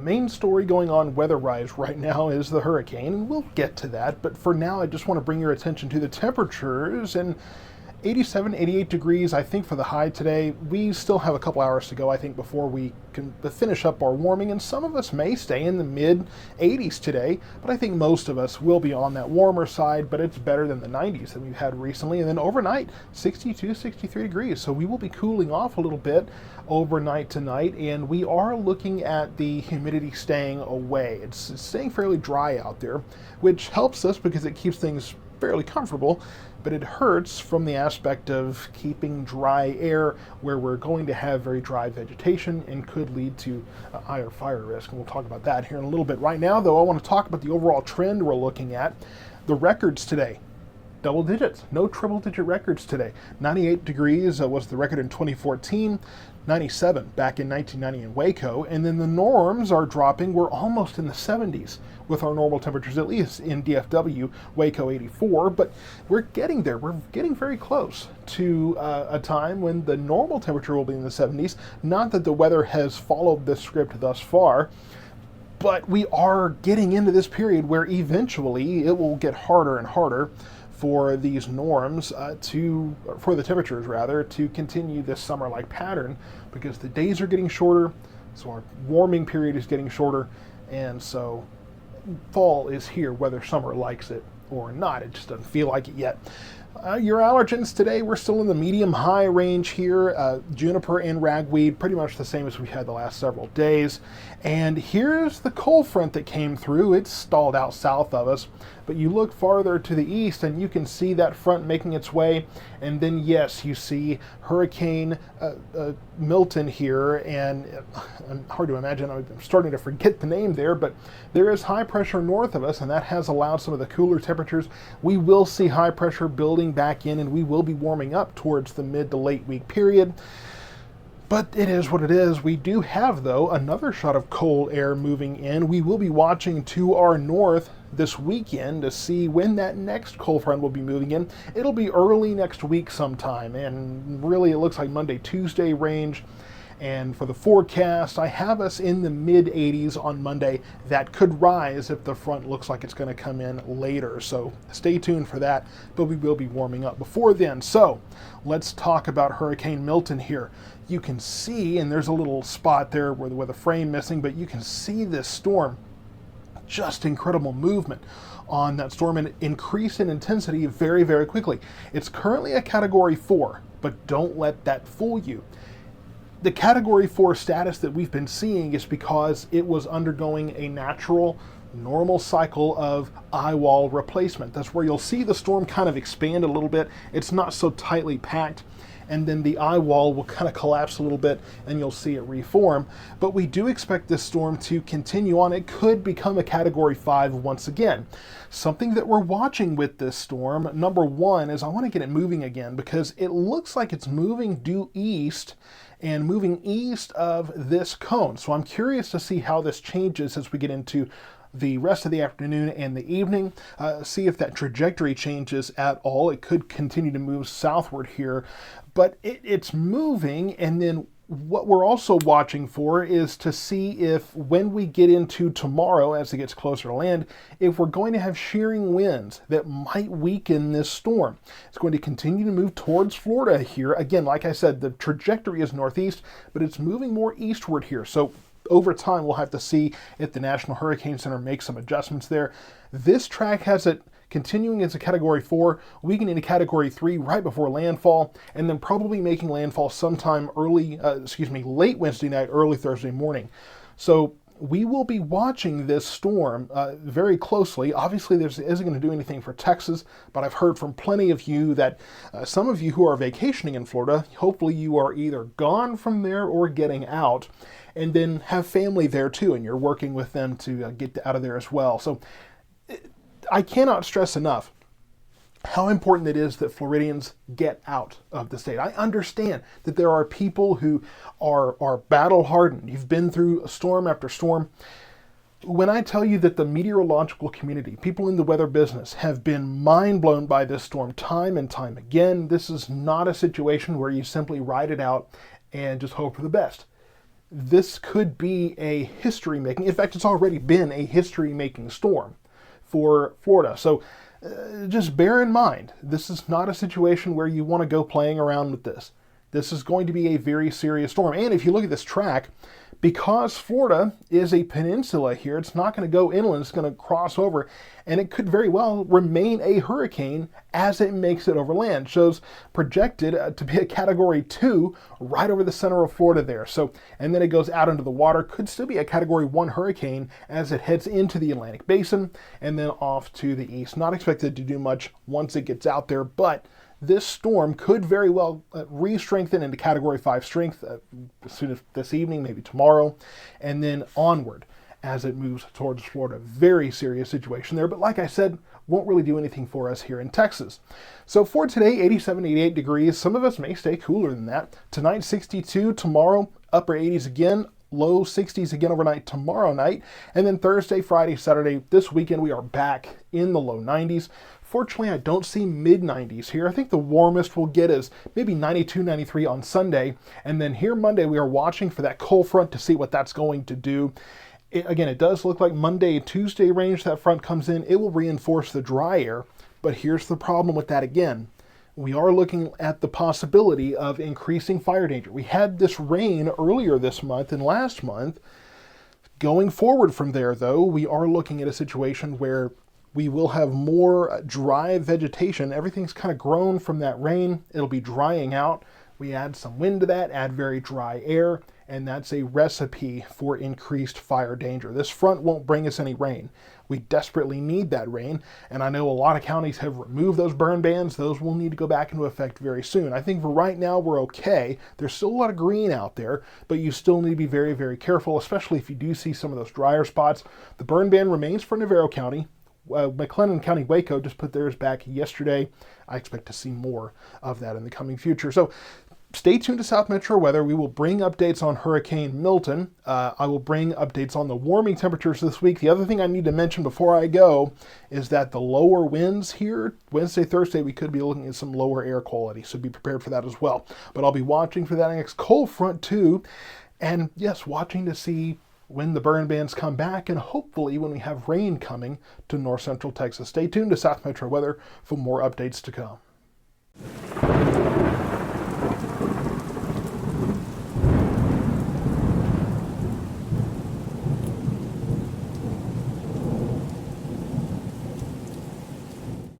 main story going on weather-wise right now is the hurricane, and we'll get to that. But for now, I just want to bring your attention to the temperatures. And 87, 88 degrees, I think, for the high today. We still have a couple hours to go, I think, before we can finish up our warming, and some of us may stay in the mid 80s today, but I think most of us will be on that warmer side, but it's better than the 90s that we've had recently. And then overnight, 62, 63 degrees, so we will be cooling off a little bit overnight tonight, and we are looking at the humidity staying away. It's staying fairly dry out there, which helps us because it keeps things fairly comfortable, but it hurts from the aspect of keeping dry air where we're going to have very dry vegetation and could lead to a higher fire risk. And we'll talk about that here in a little bit. Right now, though, I want to talk about the overall trend we're looking at. The records today, double digits, no triple digit records today. 98 degrees was the record in 2014. 97 back in 1990 in Waco, and then the norms are dropping. We're almost in the 70s with our normal temperatures, at least in DFW, Waco 84, but we're getting there. We're getting very close to a time when the normal temperature will be in the 70s. Not that the weather has followed this script thus far, but we are getting into this period where eventually it will get harder and harder for these norms for the temperatures rather, to continue this summer-like pattern, because the days are getting shorter, so our warming period is getting shorter, and so fall is here whether summer likes it or not. It just doesn't feel like it yet. Your allergens today, we're still in the medium-high range here. Juniper and ragweed, pretty much the same as we've had the last several days. And here's the cold front that came through. It's stalled out south of us, but you look farther to the east and you can see that front making its way. And then, yes, you see Hurricane Milton here, and hard to imagine, I'm starting to forget the name there, but there is high pressure north of us, and that has allowed some of the cooler temperatures. We will see high pressure building back in, and we will be warming up towards the mid to late week period. But it is what it is. We do have, though, another shot of cold air moving in. We will be watching to our north this weekend to see when that next cold front will be moving in. It'll be early next week sometime, and really it looks like Monday, Tuesday range. And for the forecast, I have us in the mid 80s on Monday. That could rise if the front looks like it's going to come in later. So stay tuned for that, but we will be warming up before then. So let's talk about Hurricane Milton here. You can see, and there's a little spot there with a frame missing, but you can see this storm. Just incredible movement on that storm, and increase in intensity very, very quickly. It's currently a Category 4, but don't let that fool you. The Category 4 status that we've been seeing is because it was undergoing a natural, normal cycle of eye wall replacement. That's where you'll see the storm kind of expand a little bit. It's not so tightly packed, and then the eye wall will kind of collapse a little bit and you'll see it reform. But we do expect this storm to continue on. It could become a Category 5 once again. Something that we're watching with this storm, number one, is I want to get it moving again, because it looks like it's moving due east and moving east of this cone. So I'm curious to see how this changes as we get into the rest of the afternoon and the evening, see if that trajectory changes at all. It could continue to move southward here, but it's moving. And then what we're also watching for is to see if, when we get into tomorrow, as it gets closer to land, if we're going to have shearing winds that might weaken this storm. It's going to continue to move towards Florida here. Again, like I said, the trajectory is northeast, but it's moving more eastward here. So over time, we'll have to see if the National Hurricane Center makes some adjustments there. This track has it continuing as a Category 4, weakening to Category 3 right before landfall, and then probably making landfall sometime late Wednesday night, early Thursday morning. So we will be watching this storm very closely. Obviously, this isn't going to do anything for Texas, but I've heard from plenty of you that some of you who are vacationing in Florida, hopefully you are either gone from there or getting out, and then have family there too, and you're working with them to get out of there as well. So I cannot stress enough how important it is that Floridians get out of the state. I understand that there are people who are battle hardened. You've been through storm after storm. When I tell you that the meteorological community, people in the weather business, have been mind blown by this storm time and time again, this is not a situation where you simply ride it out and just hope for the best. this could be a history-making, in fact, it's already been a history-making storm for Florida. So just bear in mind, this is not a situation where you want to go playing around with this. This is going to be a very serious storm. And if you look at this track, because Florida is a peninsula here, it's not going to go inland, it's going to cross over, and it could very well remain a hurricane as it makes it over land. Shows projected to be a Category 2 right over the center of Florida there. So, and then it goes out into the water, could still be a Category 1 hurricane as it heads into the Atlantic Basin and then off to the east. Not expected to do much once it gets out there, but this storm could very well re-strengthen into Category 5 strength as soon as this evening, maybe tomorrow, and then onward as it moves towards Florida. Very serious situation there, but like I said, won't really do anything for us here in Texas. So for today, 87, 88 degrees. Some of us may stay cooler than that. Tonight, 62. Tomorrow, upper 80s again. Low 60s again overnight tomorrow night. And then Thursday, Friday, Saturday, this weekend, we are back in the low 90s. Fortunately, I don't see mid-90s here. I think the warmest we'll get is maybe 92, 93 on Sunday. And then here Monday, we are watching for that cold front to see what that's going to do. Again, it does look like Monday, Tuesday range that front comes in. It will reinforce the dry air. But here's the problem with that again. We are looking at the possibility of increasing fire danger. We had this rain earlier this month and last month. Going forward from there, though, we are looking at a situation where we will have more dry vegetation. Everything's kind of grown from that rain. It'll be drying out. We add some wind to that, add very dry air, and that's a recipe for increased fire danger. This front won't bring us any rain. We desperately need that rain, and I know a lot of counties have removed those burn bans. Those will need to go back into effect very soon. I think for right now we're okay. There's still a lot of green out there, but you still need to be very, very careful, especially if you do see some of those drier spots. The burn ban remains for Navarro County. McLennan County Waco just put theirs back yesterday. I expect to see more of that in the coming future. So stay tuned to South Metro Weather. We will bring updates on Hurricane Milton. I will bring updates on the warming temperatures this week. The other thing I need to mention before I go is that the lower winds here, Wednesday, Thursday, we could be looking at some lower air quality. So be prepared for that as well. But I'll be watching for that next cold front too. And yes, watching to see when the burn bans come back, and hopefully when we have rain coming to north central Texas. Stay tuned to South Metro Weather for more updates to come.